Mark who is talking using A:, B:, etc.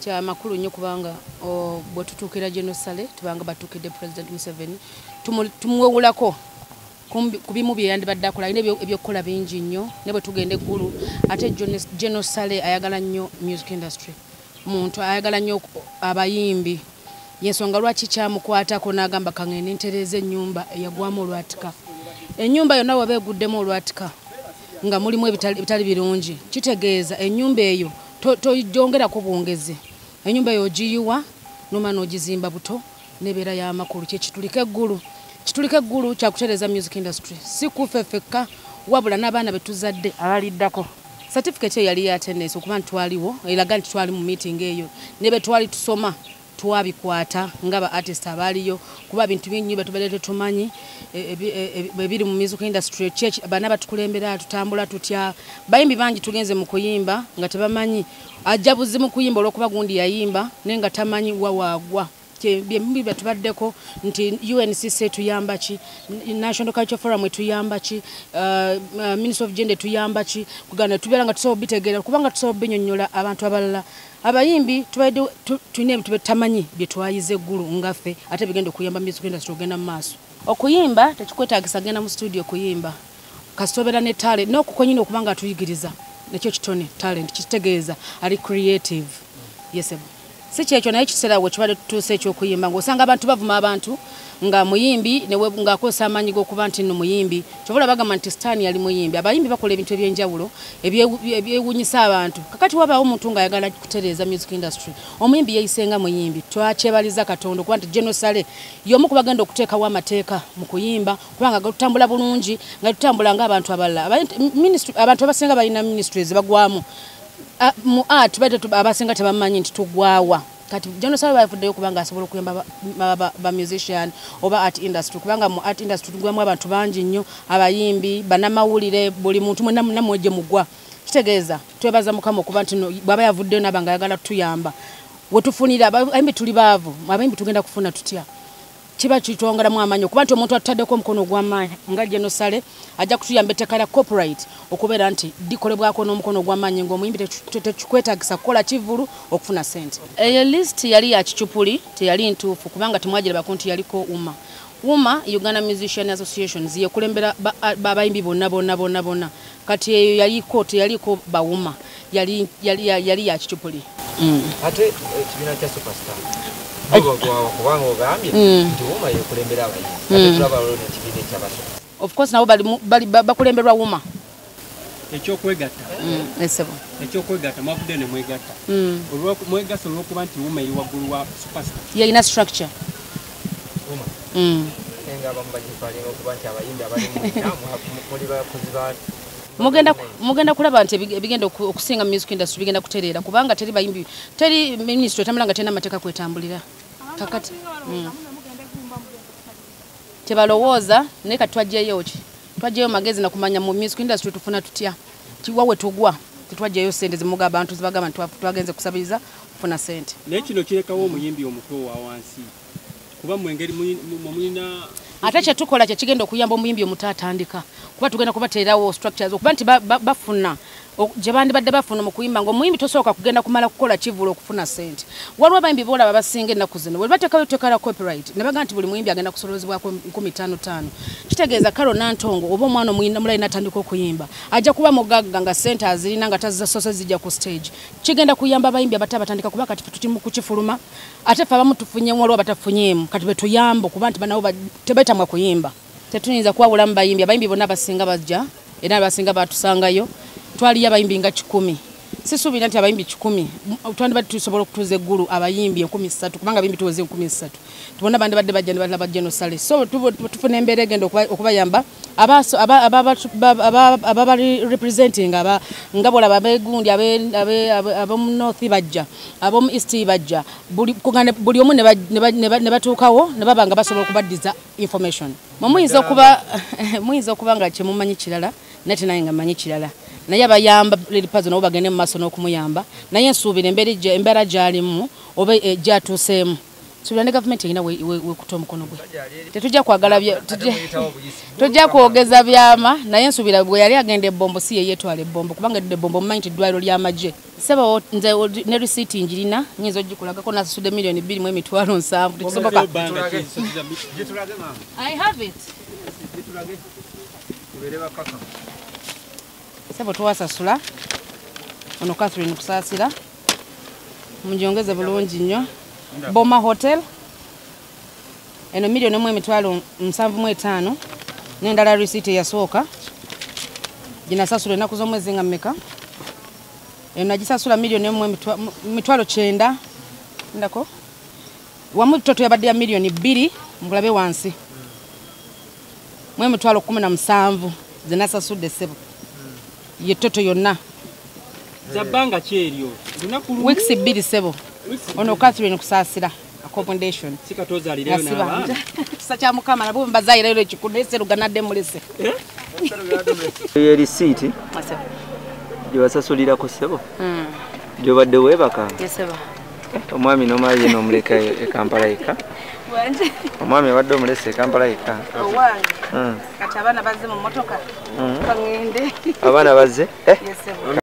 A: kya makulu nnyo kubanga bwe tutuukira General Sale tubanga batuukidde President Museveni tumuwewulako ku bimu bye yandibadde akola alina ebyokukola bingi nnyo ne bwe tugenda eggulu ate General Sale ayagala nnyo music industry muntu ayagala nnyo abayimbi yensonga lwaki kyamukwatako n'agamba kangende ntereeza ennyumba eyagwamu olwatika ennyumba yonna waba eguddemu olwatika nga mulimu ebitali birungi kitegeeza ennyumba eyo toyongerako bwongezi ennyumba eyo ogiyiwa noma n'ogizimba buto nebeera y'amakulu kyekitulika eggulu kyakutereeza music industry si kufe fekka wabula n'abaana betuzadde abaliddako certificate eyo yali ya attendance okuba ntwaliwo eraga nti twali mu meeting eyo ne be twali tusoma twabikwata ngaba artist abaliyo kuba bintu bingi batubadde tetumanyi ebiri mu music industry bana batukulembera tutambula tutya bayimbi bangi tugenze mu kuyimba nga tebamanyi ajabuzi mu kuyimba olwokuba gundi yayimba nenga tamanyi wawagwa byembi batubaddeko nti UNCC tuyamba ki National Culture Forum tuyamba ki Minister of Gender tuyamba ki kugana tubera nga tusobo bitegeera kubanga tusobo binyonyola abantu abalala abayimbi tubadde tulina ebintu betamanyi bye twayize eggulu ngaffe ate bigenda okuyamba music industry ogenda mu maaso okuyimba tekikwetaagisa genda mu studio kuyimba kasitobera ne talent n'okukonyina okubanga atuyigiriza nekyo kitone talent kitegeeza ali creative yes si kyekyo naye kiseera we kibadde tutuuse ekyokuyimba ng'osanga abantu bavuma abantu nga muyimbi ng'akozesa amaanyi g'okuba nti nno muyimbi kyobola bagamba nti sitaani yali muyimbi abayimbi bakola ebintu eby'enjawulo ebyewunyisa abantu kakati wabaawo omuntu ng'ayagala kutereeza music industry omuyimbi yeeyisenga muyimbi twakyebaliza Katonda okuba nti General Sale y'omu ku bagenda okuteekawo amateeka mu kuyimba kubanga gatutambula bulungi nga tutambula ng'abantu abalala abantu abasinga balina ministries bagwamu mu art abasinga tebamanyi nti tugwawa kati General Sale bafuddeyo kubanga asobola okuyamba ba musician oba art industry kubanga mu art industry tugwamu abantu bangi nnyo abayimbi banamawulire buli muntu mwena namweje mugwa kitegeeza twebaza mukama okuba nti baba yavuddeyo nabanga yagala tuyamba wetufunira abayimbi tuli baavu abayimbi tugenda kufuna tutya kiba kitwongeramu amaanyi okuba nti omuntu atutaddeko omukono ogw'amaanyi nga General Sale ajja kutuyamba ettaka lya corporate okubeera nti dikolebwako n'omukono ogw'amaanyi ng'omuyimbi tekikwetaagisa kukola kivulu okufuna ssente eyo list yali ya kicupuli teyali ntuufu kubanga temwagirabako nti yaliko UMA Uganda Musician Associations yekulembera abayimbi bonna kati eyo yaliko teyaliko bawuma yali ya kicupuli
B: ate ekibiina kya Superstar kubanga ogambye nti UMA yekulembera abayimbi ate tulaba lolo n'ekibiina eky'abasomi
A: of course nabo bakulemberwa UMA
C: ekyokwegatta ekyokwegatta mwavudde ne mwegatta mwegatta olw'okuba nti UMA eri waggulu wa Superstar
A: yalina structure
B: UMA enga abamu bagitwalinga okuba nti abayimbi abali muli bakozi ba mugenda kulaba nti ebigenda okusinga music industry bigenda kutereera kubanga teri bayimbi teri ministry tamala nga tena amateeka kwetambulira kakati tebalowooza naye kati twajjeyo magezi na kumanya mu music industry tufuna tutya kiwawe tugwa tetwajjeyo sente zimuga abantu zibagamba nti twagenze kusabiriza kufuna sente
C: naye kino kirekawo omuyimbi omuto wa wansi kuba mwengeri mulina
A: ate kyetukola kyekigenda okuyamba omuyimbi omuto atandika kuba tugenda kubateerawo structures okuba nti bafuna gye bandibadde bafuna mu kuyimba ng'omuyimbi tosooka kugenda kumala kukola kivulu okufuna sente waliwo abayimbi boolaba basinga ennaku zino bwe bateekayo etteeka lya copyright ne baga nti buli muyimbi agenda kusolozebwako 5,500 kitegeeza Karo Nantongo oba omwana omulayi n'atandika okuyimba ajja kuba mugagga nga sente azirina nga tazisose zijja ku stage kigenda kuyamba abayimbi abato abatandika kuba kati tuli mu kukifuluma ate ffe abamu tufunyeemu waliwo batafunyeemu kati betuyamba okuba nti banabo tebeetamwa kuyimba tetuyinza kuwabulamu abayimbi bonna basinga bajja era basinga batusangayo twaliyo abayimbi nga 100 sisuubira nti abayimbi 100 twandibadde tusobola okutuuza eggulu abayimbi 3,000 kubanga abayimbi tuweze 3,000 tubona bandi badde bajja ne balaba General Sale so tufuna embeera egenda okubayamba ababali representing nga bolaba abegundi ab'omu north bajja ab'omu east bajja buli omu ne batuukawo ne baba nga basobola okubaddiza information muyinza okuba nga kyemumanyi kirala nate naye nga manyi kirala naye abayamba liripazo nabo bagende mu maaso n'okumuyamba naye nsuubira embeera gy'alimu oba gyatuuseemu suubira ne gavumenti erina wekuta omukono gwe tetujja kwagala tujja kwogeza byama naye nsuubira bwe yali agenda ebbombo si ye yeetwala ebbombo kubanga edda ebbombo mumanyi nti eddwaliro ly'amagye Sebo nze ne receipt njirina nyinza ogikulagako nasasudde million 2.7 tekisoboka. I have it. Sebo twasasula ono Catherine kusasira munjongeze bulungi nnyo. Boma Hotel eno million 1.75 n'endala receipt yasooka ginasasula ennaku z'omwezi nga mmeka. Eno nagisasula million 1.9 ndako wamu toto yabadde ya million 2 mbulabe wansi 1.17 zinasasudde sebo ye toto yonna
C: zabanga kyeryo
A: weeks 2 sebo ono Catherine kusasira accommodation
C: sikatozalira na
A: sacha mukama nabo mbazayira ile chikudese luganade mulese
B: ye receipt Jowasasulira ko sebo jobadde webaka
A: yeseba
B: omwami nomaye nomuleka e Kampala eka
A: wanje
B: omwami wadde omulese e Kampala eka
A: owange kati abana bazze mu motoka kangende
B: abana bazze
A: yeseba